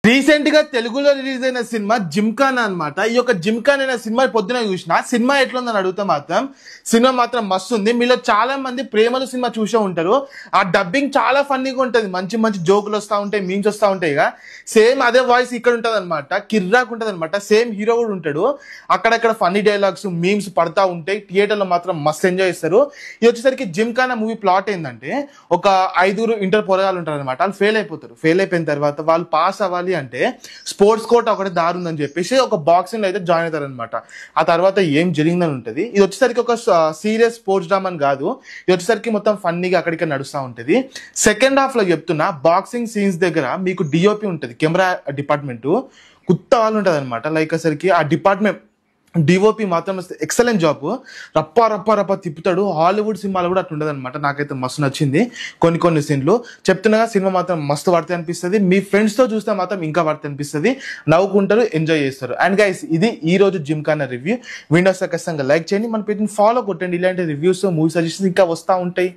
Recent గా తెలుగులో release అయిన సినిమా జిమ్ఖానా అన్నమాట. ఈ యొక్క జిమ్ఖానా అనే సినిమా పొద్దున చూసిన సినిమా ఎట్లుందని అడిగితే మాత్రం సినిమా మాత్రం మస్తు ఉంది. మీలో చాలా మంది ప్రేమలు సినిమా చూసే ఉంటారు. ఆ డబ్బింగ్ చాలా ఫన్నీగా ఉంటది, మంచి మంచి జోకులు వస్తా ఉంటాయి, మీమ్స్ వస్తా ఉంటాయి. సేమ్ అదే వాయిస్ ఇక్కడ ఉంటది అనమాట, కిర్రాక్ ఉంటది అనమాట. సేమ్ హీరో కూడా ఉంటాడు. అక్కడక్కడ ఫన్నీ డైలాగ్స్ మీమ్స్ పడతా ఉంటాయి. థియేటర్ లో మాత్రం మస్తు ఎంజాయ్ చేస్తారు. ఇది వచ్చేసరికి జిమ్ఖానా మూవీ ప్లాట్ ఏంటంటే, ఒక 5 ఇంటర్ పొరగాలు ఉంటారు అనమాట. వాళ్ళు ఫెయిల్ అయిపోతారు. ఫెయిల్ అయిపోయిన తర్వాత వాళ్ళు పాస్ అవ్వాలి అంటే స్పోర్ట్స్ కోర్ట్ ఒకటి దారి ఉందని చెప్పేసి ఒక బాక్సింగ్ లో అయితే జాయిన్ అవుతారు అనమాట. ఆ తర్వాత ఏం జరిగిందని ఉంటది. ఇది వచ్చేసరికి ఒక సీరియస్ స్పోర్ట్స్ డ్రామా అని కాదు. ఇది వచ్చేసరికి మొత్తం ఫన్నీగా అక్కడికి నడుస్తూ ఉంటది. సెకండ్ హాఫ్ లో చెప్తున్నా, బాక్సింగ్ సీన్స్ దగ్గర మీకు డిఓపి ఉంటది, కెమెరా డిపార్ట్మెంట్ కొత్త వాళ్ళు ఉంటది అనమాట. లైక్ అసలుకి ఆ డిపార్ట్మెంట్ డిఓపి మాత్రం ఎక్సలెంట్ జాబ్. రప్ప రప్ప రప్ప తిప్పుతాడు. హాలీవుడ్ సినిమాలు కూడా అట్లా ఉండదు అనమాట. నాకైతే మస్తు నచ్చింది కొన్ని సీన్లు. చెప్తున్నా సినిమా మాత్రం మస్తు పడితే అనిపిస్తుంది. మీ ఫ్రెండ్స్ తో చూస్తే మాత్రం ఇంకా పడితే అనిపిస్తుంది. నవ్వుకుంటారు, ఎంజాయ్ చేస్తారు. అండ్ గైస్, ఇది ఈ రోజు జిమ్ఖానా రివ్యూ. విండోస్ ఖచ్చితంగా లైక్ చేయండి, మన పేజ్ని ఫాలో కొట్టండి. ఇలాంటి రివ్యూస్, మూవీ సజెషన్స్ ఇంకా వస్తూ ఉంటాయి.